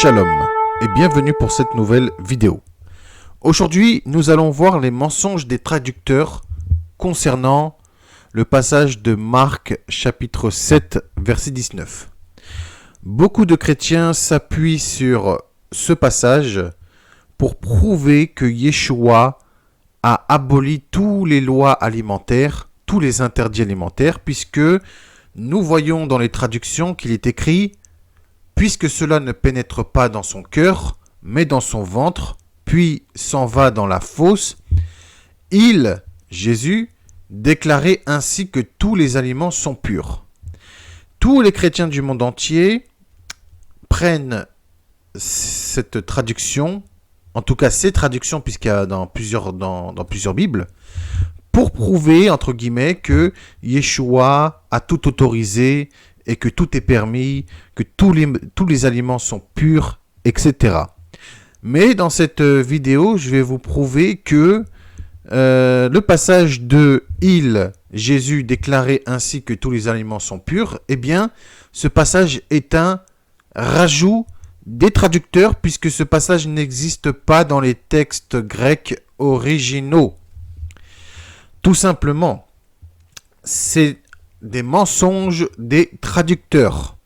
Shalom et bienvenue pour cette nouvelle vidéo. Aujourd'hui, nous allons voir les mensonges des traducteurs concernant le passage de Marc chapitre 7 verset 19. Beaucoup de chrétiens s'appuient sur ce passage pour prouver que Yeshua a aboli toutes les lois alimentaires, tous les interdits alimentaires, puisque nous voyons dans les traductions qu'il est écrit « Puisque cela ne pénètre pas dans son cœur, mais dans son ventre, puis s'en va dans la fosse, il, Jésus, déclarait ainsi que tous les aliments sont purs. » Tous les chrétiens du monde entier prennent cette traduction, en tout cas ces traductions, puisqu'il y a dans plusieurs Bibles, pour prouver, entre guillemets, que Yeshua a tout autorisé et que tout est permis, que tous les aliments sont purs, etc. Mais dans cette vidéo, je vais vous prouver que le passage de « Il, Jésus, déclarait ainsi que tous les aliments sont purs », eh bien, ce passage est un rajout des traducteurs, puisque ce passage n'existe pas dans les textes grecs originaux. Tout simplement, c'est des mensonges des traducteurs.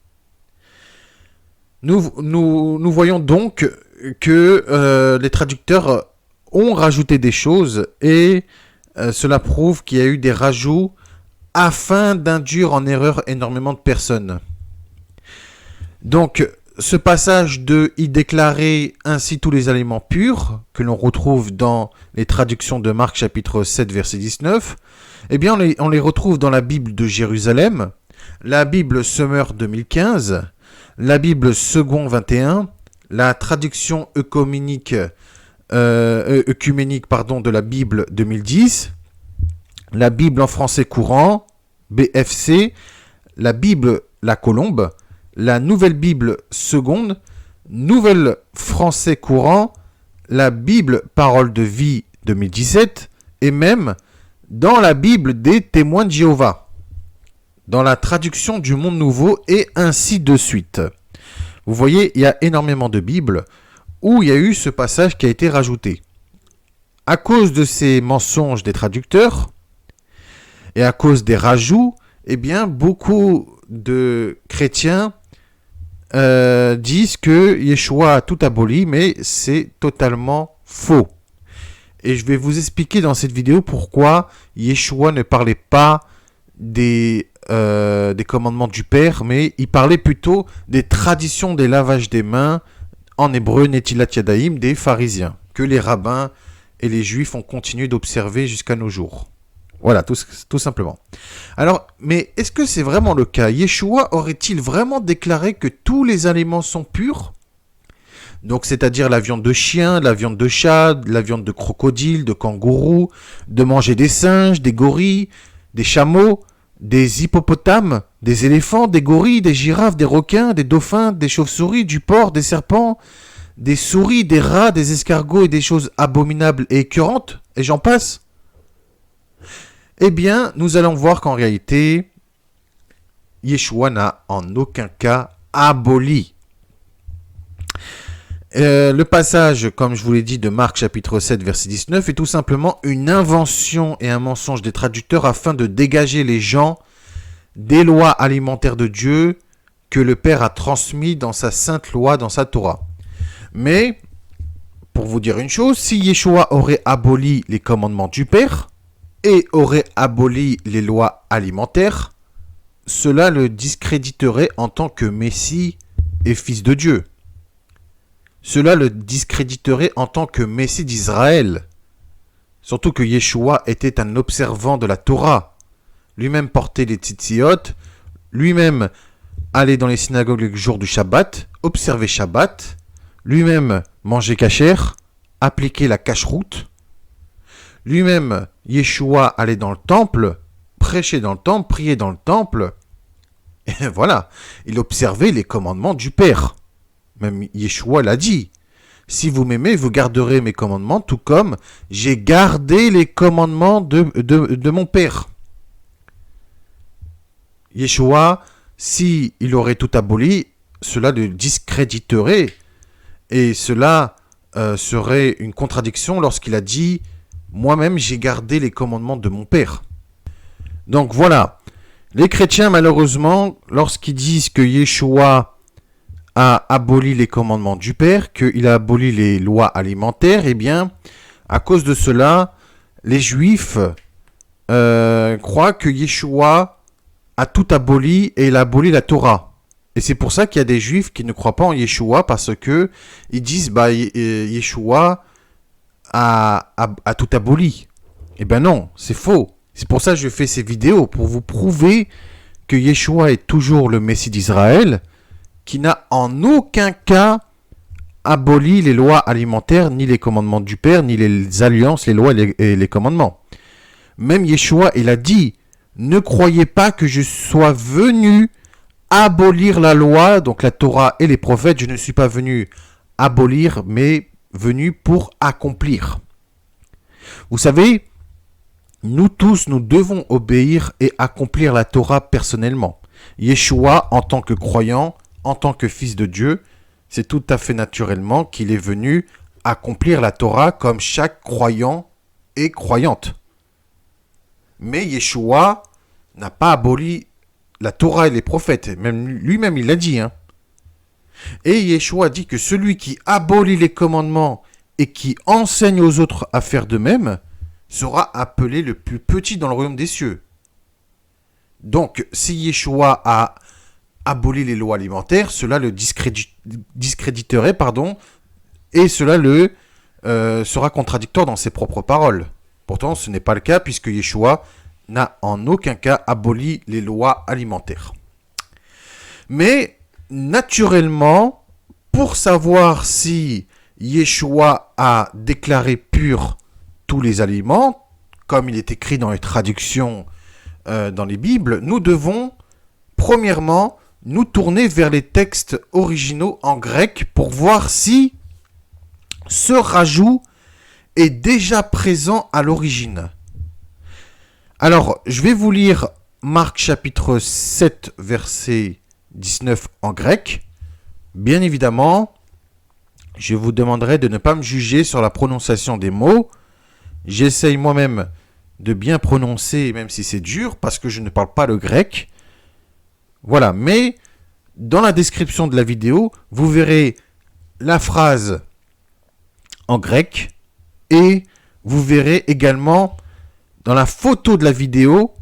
Nous voyons donc que les traducteurs ont rajouté des choses et cela prouve qu'il y a eu des rajouts afin d'induire en erreur énormément de personnes. Donc, ce passage de « Il déclarait ainsi tous les aliments purs » que l'on retrouve dans les traductions de Marc chapitre 7 verset 19, eh bien on les retrouve dans la Bible de Jérusalem, la Bible Summer 2015, la Bible Second 21, la traduction œcuménique de la Bible 2010, la Bible en français courant, BFC, la Bible La Colombe, la Nouvelle Bible Seconde, Nouvelle Français Courant, la Bible Parole de Vie 2017 et même dans la Bible des Témoins de Jéhovah, dans la traduction du Monde Nouveau et ainsi de suite. Vous voyez, il y a énormément de Bibles où il y a eu ce passage qui a été rajouté. À cause de ces mensonges des traducteurs et à cause des rajouts, eh bien, beaucoup de chrétiens disent que Yeshua a tout aboli, mais c'est totalement faux. Et je vais vous expliquer dans cette vidéo pourquoi Yeshua ne parlait pas des commandements du Père, mais il parlait plutôt des traditions des lavages des mains, en hébreu Netilat Yadayim, des pharisiens, que les rabbins et les juifs ont continué d'observer jusqu'à nos jours. Voilà, tout simplement. Alors, mais est-ce que c'est vraiment le cas? Yeshua aurait-il vraiment déclaré que tous les aliments sont purs? Donc, c'est-à-dire la viande de chien, la viande de chat, la viande de crocodile, de kangourou, de manger des singes, des gorilles, des chameaux, des hippopotames, des éléphants, des gorilles, des girafes, des requins, des dauphins, des chauves-souris, du porc, des serpents, des souris, des rats, des escargots et des choses abominables et écœurantes, et j'en passe. Eh bien, nous allons voir qu'en réalité, Yeshua n'a en aucun cas aboli. Le passage, comme je vous l'ai dit, de Marc chapitre 7 verset 19 est tout simplement une invention et un mensonge des traducteurs afin de dégager les gens des lois alimentaires de Dieu que le Père a transmis dans sa sainte loi, dans sa Torah. Mais, pour vous dire une chose, si Yeshua aurait aboli les commandements du Père et aurait aboli les lois alimentaires, cela le discréditerait en tant que Messie et Fils de Dieu. Cela le discréditerait en tant que Messie d'Israël. Surtout que Yeshua était un observant de la Torah. Lui-même portait les tzitziot, lui-même allait dans les synagogues le jour du Shabbat, observait Shabbat, lui-même mangeait kasher, appliquait la cacheroute. Lui-même, Yeshua allait dans le temple, prêchait dans le temple, priait dans le temple. Et voilà, il observait les commandements du Père. Même Yeshua l'a dit. Si vous m'aimez, vous garderez mes commandements, tout comme j'ai gardé les commandements de mon Père. Yeshua, s'il aurait tout aboli, cela le discréditerait Et cela serait une contradiction lorsqu'il a dit « Moi-même, j'ai gardé les commandements de mon Père ». Donc voilà, les chrétiens, malheureusement, lorsqu'ils disent que Yeshua a aboli les commandements du Père, qu'il a aboli les lois alimentaires, eh bien, à cause de cela, les Juifs croient que Yeshua a tout aboli et il a aboli la Torah. Et c'est pour ça qu'il y a des Juifs qui ne croient pas en Yeshua parce que ils disent Yeshua a tout aboli. Eh bien non, c'est faux. C'est pour ça que je fais ces vidéos, pour vous prouver que Yeshua est toujours le Messie d'Israël, qui n'a en aucun cas aboli les lois alimentaires, ni les commandements du Père, ni les alliances, les lois et les commandements. Même Yeshua, il a dit, ne croyez pas que je sois venu abolir la loi, donc la Torah et les prophètes. Je ne suis pas venu abolir, mais venu pour accomplir. Vous savez, nous tous, nous devons obéir et accomplir la Torah personnellement. Yeshua, en tant que croyant, en tant que fils de Dieu, c'est tout à fait naturellement qu'il est venu accomplir la Torah comme chaque croyant et croyante. Mais Yeshua n'a pas aboli la Torah et les prophètes. Même lui-même, il l'a dit. Et Yeshua dit que celui qui abolit les commandements et qui enseigne aux autres à faire de même sera appelé le plus petit dans le royaume des cieux. Donc, si Yeshua a aboli les lois alimentaires, cela le discréditerait, et cela le sera contradictoire dans ses propres paroles. Pourtant, ce n'est pas le cas puisque Yeshua n'a en aucun cas aboli les lois alimentaires. Mais, naturellement, pour savoir si Yeshua a déclaré pur tous les aliments, comme il est écrit dans les traductions dans les Bibles, nous devons, premièrement, nous tourner vers les textes originaux en grec pour voir si ce rajout est déjà présent à l'origine. Alors, je vais vous lire Marc chapitre 7, verset 19 en grec. Bien évidemment, je vous demanderai de ne pas me juger sur la prononciation des mots. J'essaye moi-même de bien prononcer, même si c'est dur, parce que je ne parle pas le grec. Voilà, mais dans la description de la vidéo, vous verrez la phrase en grec et vous verrez également dans la photo de la vidéo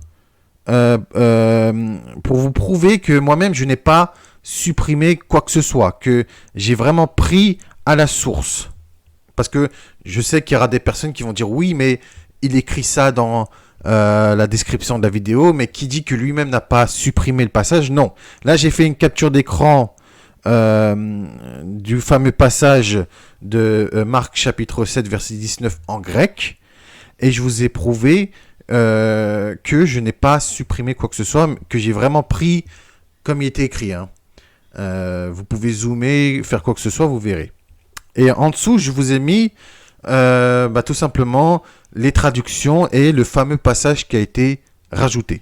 pour vous prouver que moi-même je n'ai pas supprimé quoi que ce soit, que j'ai vraiment pris à la source. Parce que je sais qu'il y aura des personnes qui vont dire oui, mais il écrit ça dans la description de la vidéo, mais qui dit que lui-même n'a pas supprimé le passage? Non. Là, j'ai fait une capture d'écran du fameux passage de Marc chapitre 7, verset 19 en grec, et je vous ai prouvé que je n'ai pas supprimé quoi que ce soit, que j'ai vraiment pris comme il était écrit. Vous pouvez zoomer, faire quoi que ce soit, vous verrez. Et en dessous, je vous ai mis tout simplement les traductions et le fameux passage qui a été rajouté.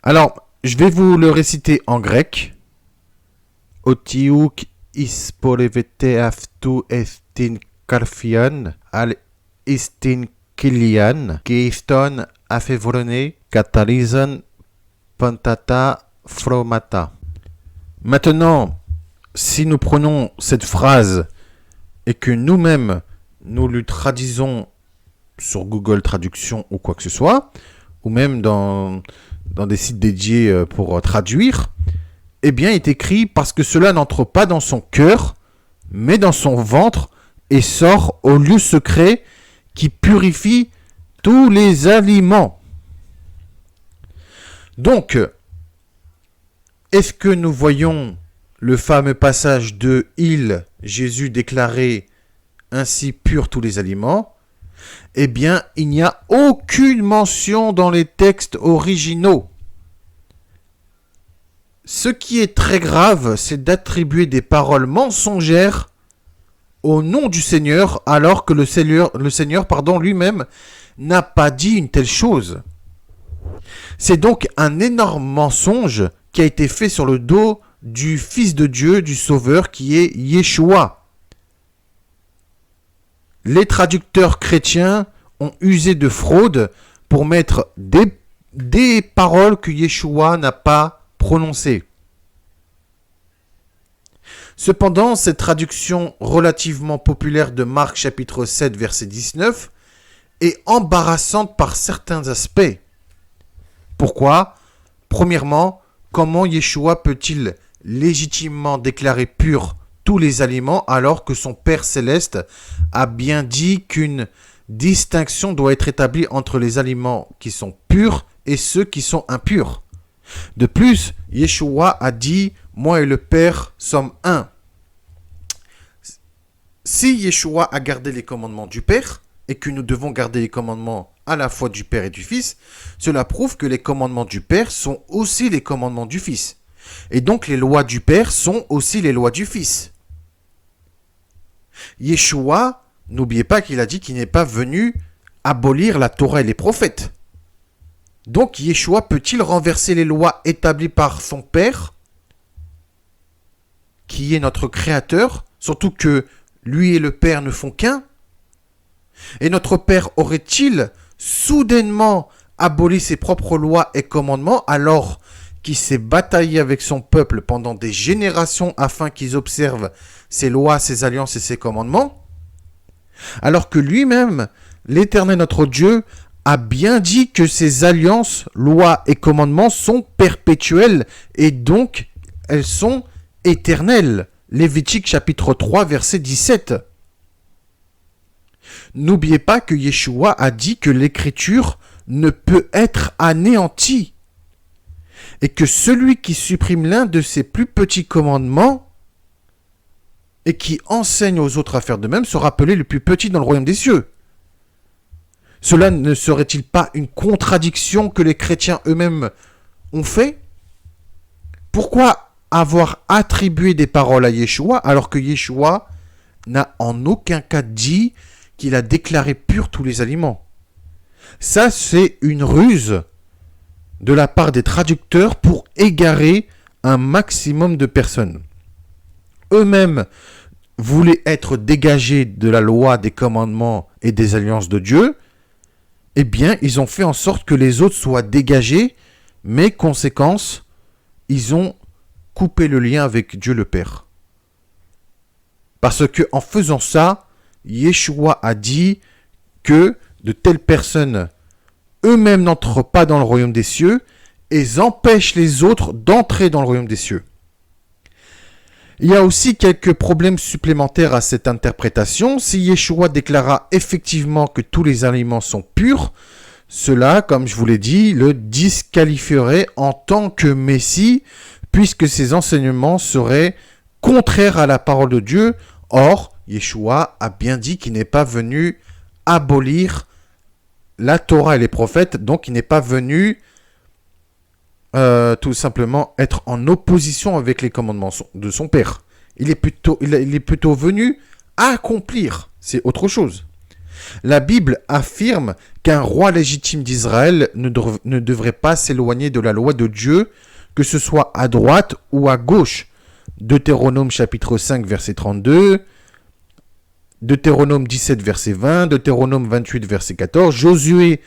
Alors, je vais vous le réciter en grec. Otiouk isporevete aftu estin karfian al estin kilian keiston afevrone katalizan pantata fromata. Maintenant, si nous prenons cette phrase et que nous-mêmes, nous le traduisons sur Google Traduction ou quoi que ce soit, ou même dans des sites dédiés pour traduire, eh bien, il est écrit « Parce que cela n'entre pas dans son cœur, mais dans son ventre, et sort au lieu secret qui purifie tous les aliments. » Donc, est-ce que nous voyons le fameux passage de « Il, Jésus déclaré ainsi pur tous les aliments », eh bien, il n'y a aucune mention dans les textes originaux. Ce qui est très grave, c'est d'attribuer des paroles mensongères au nom du Seigneur, alors que le Seigneur lui-même n'a pas dit une telle chose. C'est donc un énorme mensonge qui a été fait sur le dos du Fils de Dieu, du Sauveur, qui est Yeshua. les traducteurs chrétiens ont usé de fraude pour mettre des paroles que Yeshua n'a pas prononcées. Cependant, cette traduction relativement populaire de Marc chapitre 7 verset 19 est embarrassante par certains aspects. Pourquoi ? Premièrement, comment Yeshua peut-il légitimement déclarer purs tous les aliments alors que son Père céleste a bien dit qu'une distinction doit être établie entre les aliments qui sont purs et ceux qui sont impurs. De plus, Yeshua a dit « Moi et le Père sommes un ». Si Yeshua a gardé les commandements du Père et que nous devons garder les commandements à la fois du Père et du Fils, cela prouve que les commandements du Père sont aussi les commandements du Fils. Et donc les lois du Père sont aussi les lois du Fils. Yeshua, n'oubliez pas qu'il a dit qu'il n'est pas venu abolir la Torah et les prophètes. Donc Yeshua peut-il renverser les lois établies par son Père, qui est notre Créateur, surtout que lui et le Père ne font qu'un? Et notre Père aurait-il soudainement aboli ses propres lois et commandements alors qu'il s'est bataillé avec son peuple pendant des générations afin qu'ils observent ses lois, ses alliances et ses commandements? Alors que lui-même, l'Éternel notre Dieu, a bien dit que ces alliances, lois et commandements sont perpétuelles et donc elles sont éternelles. Lévitique chapitre 3 verset 17. N'oubliez pas que Yeshua a dit que l'écriture ne peut être anéantie et que celui qui supprime l'un de ses plus petits commandements et qui enseigne aux autres à faire de même sera appelé le plus petit dans le royaume des cieux. Cela ne serait-il pas une contradiction que les chrétiens eux-mêmes ont fait? Pourquoi avoir attribué des paroles à Yeshua alors que Yeshua n'a en aucun cas dit qu'il a déclaré purs tous les aliments? Ça, c'est une ruse de la part des traducteurs pour égarer un maximum de personnes. Eux-mêmes voulaient être dégagés de la loi, des commandements et des alliances de Dieu. Eh bien, ils ont fait en sorte que les autres soient dégagés, mais conséquence, ils ont coupé le lien avec Dieu le Père. Parce que en faisant ça, Yeshua a dit que de telles personnes eux-mêmes n'entrent pas dans le royaume des cieux et empêchent les autres d'entrer dans le royaume des cieux. Il y a aussi quelques problèmes supplémentaires à cette interprétation. Si Yeshua déclara effectivement que tous les aliments sont purs, cela, comme je vous l'ai dit, le disqualifierait en tant que Messie, puisque ses enseignements seraient contraires à la parole de Dieu. Or, Yeshua a bien dit qu'il n'est pas venu abolir la Torah et les prophètes, donc il n'est pas venu tout simplement être en opposition avec les commandements de son Père. Il est plutôt venu accomplir, c'est autre chose. La Bible affirme qu'un roi légitime d'Israël ne devrait pas s'éloigner de la loi de Dieu, que ce soit à droite ou à gauche. Deutéronome chapitre 5 verset 32, Deutéronome 17 verset 20, Deutéronome 28 verset 14, Josué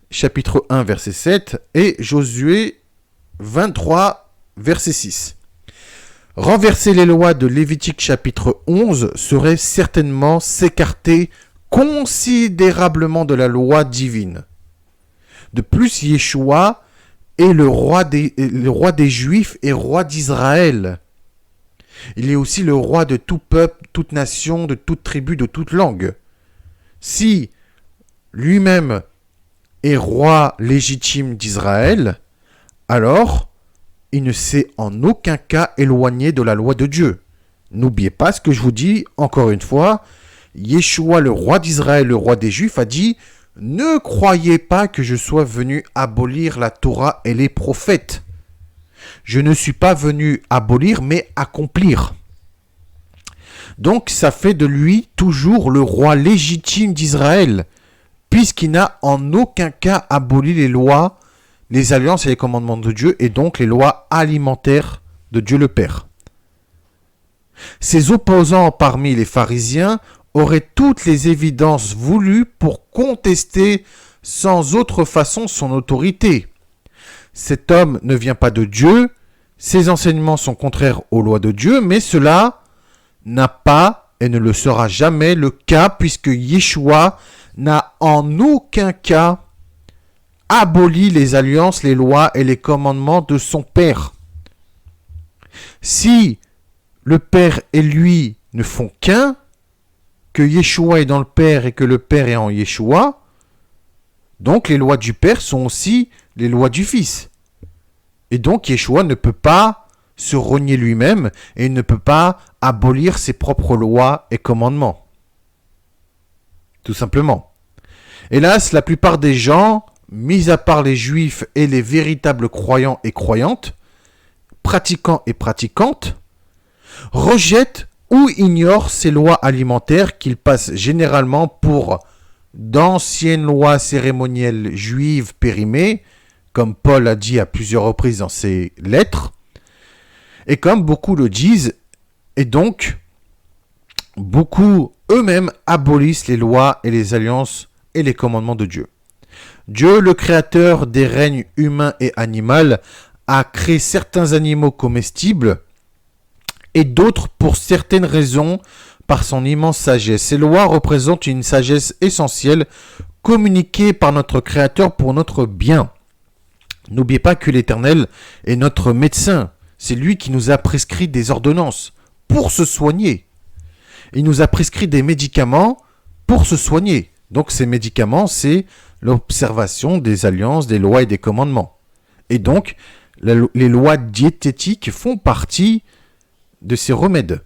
chapitre 1 verset 7 et Josué 23 verset 6. Renverser les lois de Lévitique chapitre 11 serait certainement s'écarter considérablement de la loi divine. De plus, Yeshua est le roi des Juifs et roi d'Israël. Il est aussi le roi de tout peuple, toute nation, de toute tribu, de toute langue. Si lui-même est roi légitime d'Israël, alors il ne s'est en aucun cas éloigné de la loi de Dieu. N'oubliez pas ce que je vous dis, encore une fois, Yeshua, le roi d'Israël, le roi des Juifs, a dit « Ne croyez pas que je sois venu abolir la Torah et les prophètes. Je ne suis pas venu abolir, mais accomplir. » Donc, ça fait de lui toujours le roi légitime d'Israël, puisqu'il n'a en aucun cas aboli les lois, les alliances et les commandements de Dieu, et donc les lois alimentaires de Dieu le Père. Ses opposants parmi les pharisiens aurait toutes les évidences voulues pour contester sans autre façon son autorité. Cet homme ne vient pas de Dieu, ses enseignements sont contraires aux lois de Dieu, mais cela n'a pas et ne le sera jamais le cas puisque Yeshua n'a en aucun cas aboli les alliances, les lois et les commandements de son Père. Si le Père et lui ne font qu'un, que Yeshua est dans le Père et que le Père est en Yeshua, donc les lois du Père sont aussi les lois du Fils. Et donc Yeshua ne peut pas se renier lui-même et il ne peut pas abolir ses propres lois et commandements. Tout simplement. Hélas, la plupart des gens, mis à part les juifs et les véritables croyants et croyantes, pratiquants et pratiquantes, rejettent ou ignorent ces lois alimentaires qu'ils passent généralement pour d'anciennes lois cérémonielles juives périmées, comme Paul a dit à plusieurs reprises dans ses lettres, et comme beaucoup le disent, et donc beaucoup eux-mêmes abolissent les lois et les alliances et les commandements de Dieu. Dieu, le créateur des règnes humains et animaux, a créé certains animaux comestibles et d'autres pour certaines raisons par son immense sagesse. Ces lois représentent une sagesse essentielle communiquée par notre Créateur pour notre bien. N'oubliez pas que l'Éternel est notre médecin. C'est lui qui nous a prescrit des ordonnances pour se soigner. Il nous a prescrit des médicaments pour se soigner. Donc ces médicaments, c'est l'observation des alliances, des lois et des commandements. Et donc, les lois diététiques font partie de ces remèdes.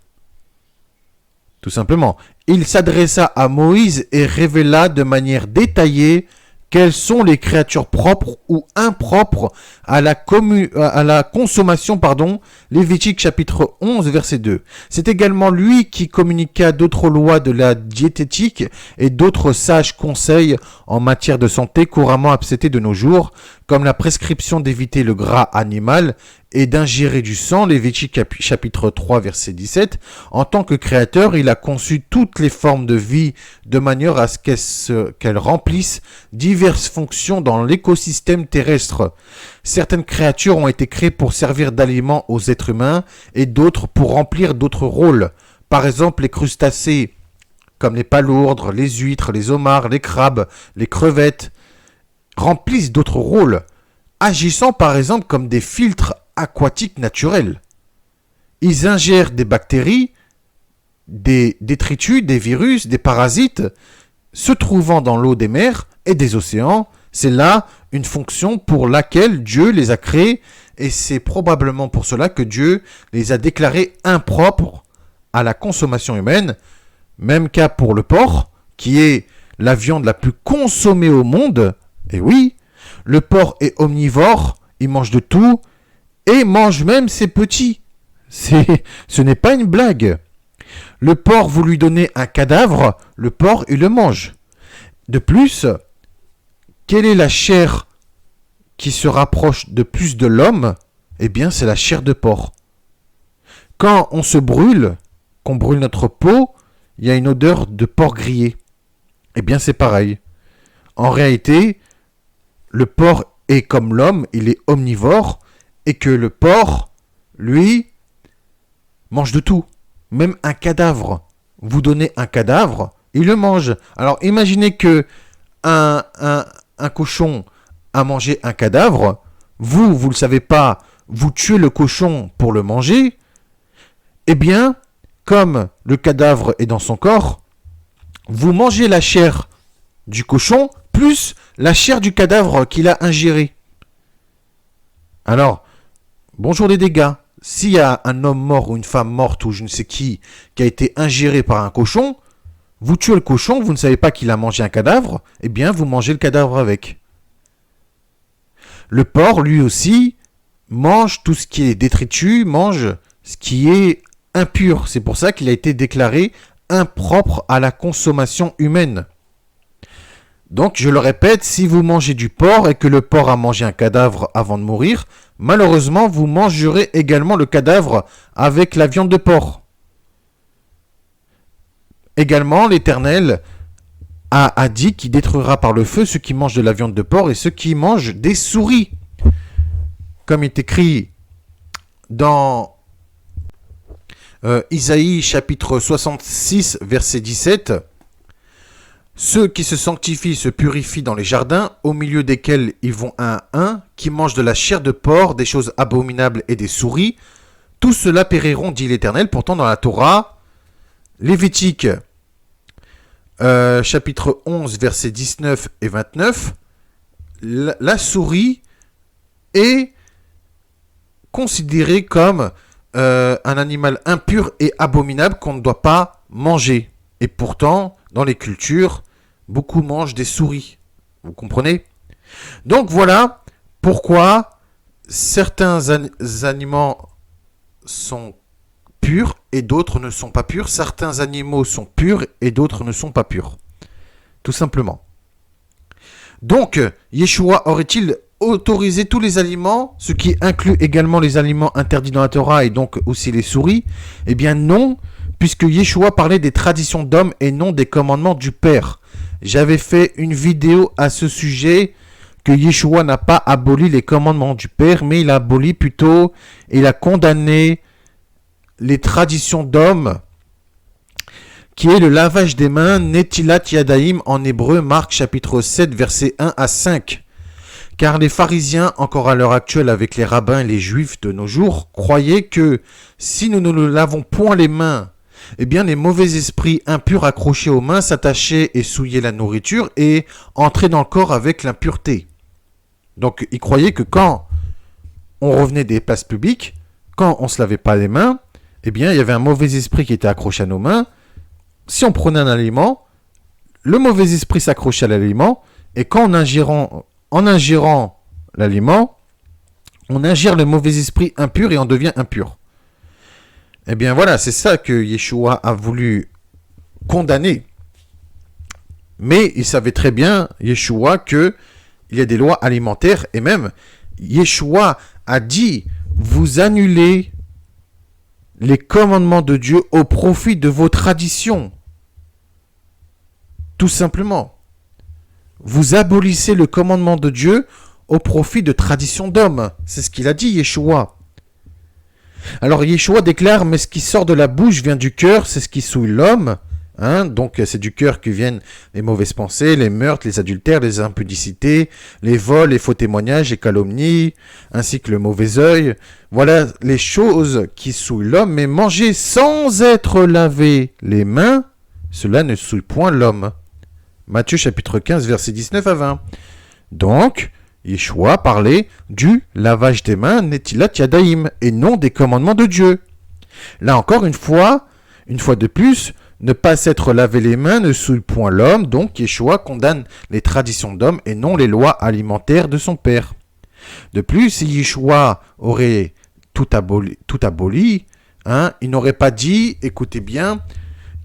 Tout simplement. Il s'adressa à Moïse et révéla de manière détaillée quelles sont les créatures propres ou impropres à la consommation, Lévitique chapitre 11, verset 2. C'est également lui qui communiqua d'autres lois de la diététique et d'autres sages conseils en matière de santé couramment acceptés de nos jours, comme la prescription d'éviter le gras animal et d'ingérer du sang, Lévitique chapitre 3, verset 17. En tant que créateur, il a conçu toutes les formes de vie de manière à ce qu'elles remplissent diverses fonctions dans l'écosystème terrestre. Certaines créatures ont été créées pour servir d'aliment aux êtres humains et d'autres pour remplir d'autres rôles. Par exemple, les crustacés, comme les palourdes, les huîtres, les homards, les crabes, les crevettes, remplissent d'autres rôles, agissant par exemple comme des filtres aquatiques naturels. Ils ingèrent des bactéries, des détritus, des virus, des parasites se trouvant dans l'eau des mers et des océans. C'est là une fonction pour laquelle Dieu les a créés et c'est probablement pour cela que Dieu les a déclarés impropres à la consommation humaine. Même cas pour le porc, qui est la viande la plus consommée au monde. Et oui, le porc est omnivore, il mange de tout et mange même ses petits. Ce n'est pas une blague. Le porc, vous lui donnez un cadavre, le porc, il le mange. De plus, quelle est la chair qui se rapproche de plus de l'homme ? Eh bien, c'est la chair de porc. Quand on se brûle, qu'on brûle notre peau, il y a une odeur de porc grillé. Eh bien, c'est pareil. En réalité, le porc est comme l'homme, il est omnivore, et que le porc, lui, mange de tout. Même un cadavre. Vous donnez un cadavre, il le mange. Alors, imaginez que un cochon a mangé un cadavre. Vous ne le savez pas, vous tuez le cochon pour le manger. Eh bien, comme le cadavre est dans son corps, vous mangez la chair du cochon plus la chair du cadavre qu'il a ingéré. Alors, bonjour les dégâts. S'il y a un homme mort ou une femme morte ou je ne sais qui a été ingéré par un cochon, vous tuez le cochon, vous ne savez pas qu'il a mangé un cadavre, eh bien vous mangez le cadavre avec. Le porc, lui aussi, mange tout ce qui est détritus, mange ce qui est impur. C'est pour ça qu'il a été déclaré impropre à la consommation humaine. Donc, je le répète, si vous mangez du porc et que le porc a mangé un cadavre avant de mourir, malheureusement, vous mangerez également le cadavre avec la viande de porc. Également, l'Éternel a dit qu'il détruira par le feu ceux qui mangent de la viande de porc et ceux qui mangent des souris. Comme il est écrit dans Isaïe chapitre 66, verset 17, « Ceux qui se sanctifient se purifient dans les jardins, au milieu desquels ils vont un à un, qui mangent de la chair de porc, des choses abominables et des souris. Tous ceux-là périront, dit l'Éternel. » Pourtant, dans la Torah, Lévitique, chapitre 11, versets 19 et 29, la souris est considérée comme un animal impur et abominable qu'on ne doit pas manger. Et pourtant, dans les cultures, beaucoup mangent des souris. Vous comprenez? Donc voilà pourquoi certains aliments sont purs et d'autres ne sont pas purs. Certains animaux sont purs et d'autres ne sont pas purs. Tout simplement. Donc, Yeshua aurait-il autorisé tous les aliments, ce qui inclut également les aliments interdits dans la Torah et donc aussi les souris? Eh bien non, puisque Yeshua parlait des traditions d'hommes et non des commandements du Père. J'avais fait une vidéo à ce sujet, que Yeshua n'a pas aboli les commandements du Père, mais il a aboli plutôt, il a condamné les traditions d'hommes, qui est le lavage des mains, Netilat Yadaim en hébreu, Marc chapitre 7, versets 1 à 5. Car les pharisiens, encore à l'heure actuelle avec les rabbins et les juifs de nos jours, croyaient que si nous ne nous lavons point les mains, eh bien les mauvais esprits impurs accrochés aux mains s'attachaient et souillaient la nourriture et entraient dans le corps avec l'impureté. Donc ils croyaient que quand on revenait des places publiques, quand on ne se lavait pas les mains, eh bien il y avait un mauvais esprit qui était accroché à nos mains. Si on prenait un aliment, le mauvais esprit s'accrochait à l'aliment et quand en ingérant l'aliment, on ingère le mauvais esprit impur et on devient impur. Eh bien voilà, c'est ça que Yeshua a voulu condamner. Mais il savait très bien, Yeshua, qu'il y a des lois alimentaires et même Yeshua a dit, vous annulez les commandements de Dieu au profit de vos traditions. Tout simplement. Vous abolissez le commandement de Dieu au profit de traditions d'hommes. C'est ce qu'il a dit, Yeshua. Alors Yeshua déclare, mais ce qui sort de la bouche vient du cœur, c'est ce qui souille l'homme. Donc c'est du cœur que viennent les mauvaises pensées, les meurtres, les adultères, les impudicités, les vols, les faux témoignages, les calomnies, ainsi que le mauvais œil. Voilà les choses qui souillent l'homme, mais manger sans être lavé les mains, cela ne souille point l'homme. Matthieu chapitre 15, versets 19 à 20. Donc, Yeshua parlait du lavage des mains, Netilat Yadaim, et non des commandements de Dieu. Là encore une fois de plus, ne pas s'être lavé les mains ne souille point l'homme, donc Yeshua condamne les traditions d'hommes et non les lois alimentaires de son père. De plus, si Yeshua aurait tout aboli, il n'aurait pas dit, écoutez bien,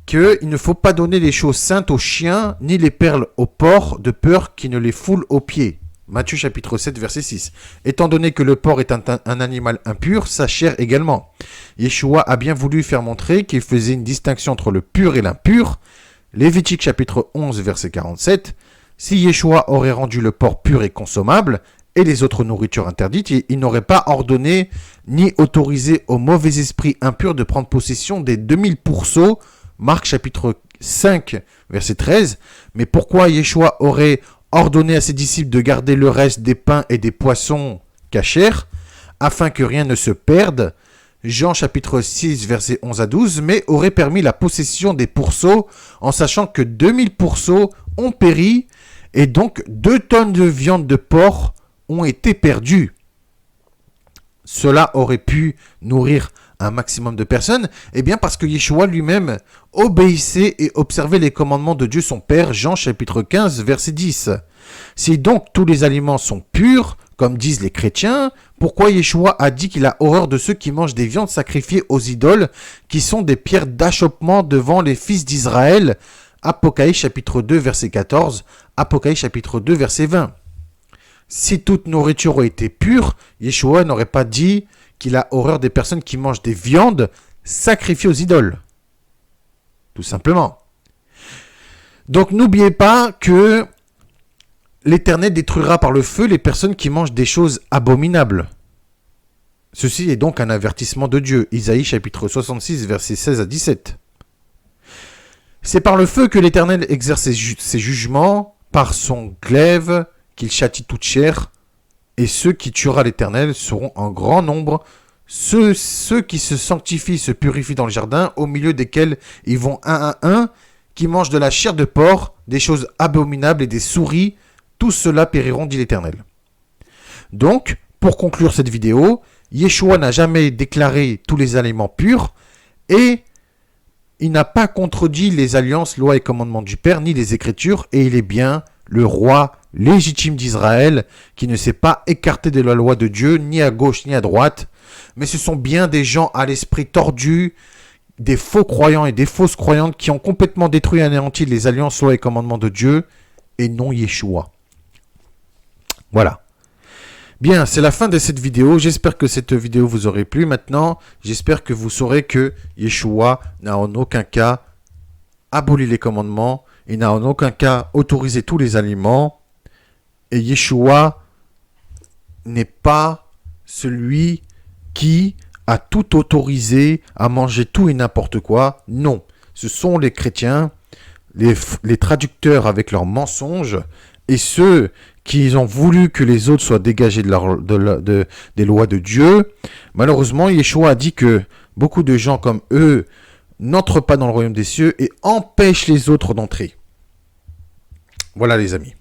qu'il ne faut pas donner les choses saintes aux chiens, ni les perles aux porcs, de peur qu'ils ne les foulent aux pieds. Matthieu chapitre 7, verset 6. Étant donné que le porc est un animal impur, sa chair également. Yeshua a bien voulu faire montrer qu'il faisait une distinction entre le pur et l'impur. Lévitique chapitre 11, verset 47. Si Yeshua aurait rendu le porc pur et consommable, et les autres nourritures interdites, il n'aurait pas ordonné ni autorisé aux mauvais esprits impurs de prendre possession des 2000 pourceaux, Marc chapitre 5, verset 13. Mais pourquoi Yeshua aurait ordonné à ses disciples de garder le reste des pains et des poissons cachers, afin que rien ne se perde, Jean chapitre 6, verset 11 à 12, mais aurait permis la possession des pourceaux, en sachant que 2000 pourceaux ont péri, et donc 2 tonnes de viande de porc ont été perdues. Cela aurait pu nourrir un maximum de personnes, eh bien parce que Yeshua lui-même obéissait et observait les commandements de Dieu son Père, Jean chapitre 15, verset 10. Si donc tous les aliments sont purs, comme disent les chrétiens, pourquoi Yeshua a dit qu'il a horreur de ceux qui mangent des viandes sacrifiées aux idoles, qui sont des pierres d'achoppement devant les fils d'Israël? Apocalypse chapitre 2, verset 14, Apocalypse chapitre 2, verset 20. Si toute nourriture aurait été pure, Yeshua n'aurait pas dit qu'il a horreur des personnes qui mangent des viandes sacrifiées aux idoles. Tout simplement. Donc n'oubliez pas que l'Éternel détruira par le feu les personnes qui mangent des choses abominables. Ceci est donc un avertissement de Dieu. Isaïe chapitre 66, versets 16 à 17. C'est par le feu que l'Éternel exerce ses jugements, par son glaive qu'il châtie toute chair, et ceux qui tuera l'Éternel seront en grand nombre, ceux qui se sanctifient, se purifient dans le jardin, au milieu desquels ils vont un à un, qui mangent de la chair de porc, des choses abominables et des souris, tous ceux-là périront, dit l'Éternel. Donc, pour conclure cette vidéo, Yeshua n'a jamais déclaré tous les aliments purs, et il n'a pas contredit les alliances, lois et commandements du Père, ni les Écritures, et il est bien le roi légitime d'Israël, qui ne s'est pas écarté de la loi de Dieu, ni à gauche ni à droite, mais ce sont bien des gens à l'esprit tordu, des faux croyants et des fausses croyantes qui ont complètement détruit et anéanti les alliances, lois et commandements de Dieu, et non Yeshua. Voilà. Bien, c'est la fin de cette vidéo. J'espère que cette vidéo vous aurait plu. Maintenant, j'espère que vous saurez que Yeshua n'a en aucun cas aboli les commandements. Il n'a en aucun cas autorisé tous les aliments. Et Yeshua n'est pas celui qui a tout autorisé à manger tout et n'importe quoi. Non, ce sont les chrétiens, les traducteurs avec leurs mensonges et ceux qui ont voulu que les autres soient dégagés des lois de Dieu. Malheureusement, Yeshua a dit que beaucoup de gens comme eux n'entrent pas dans le royaume des cieux et empêchent les autres d'entrer. Voilà les amis.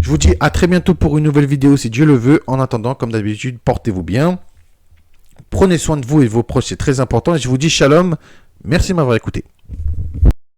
Je vous dis à très bientôt pour une nouvelle vidéo si Dieu le veut. En attendant, comme d'habitude, portez-vous bien. Prenez soin de vous et de vos proches, c'est très important. Et je vous dis shalom. Merci de m'avoir écouté.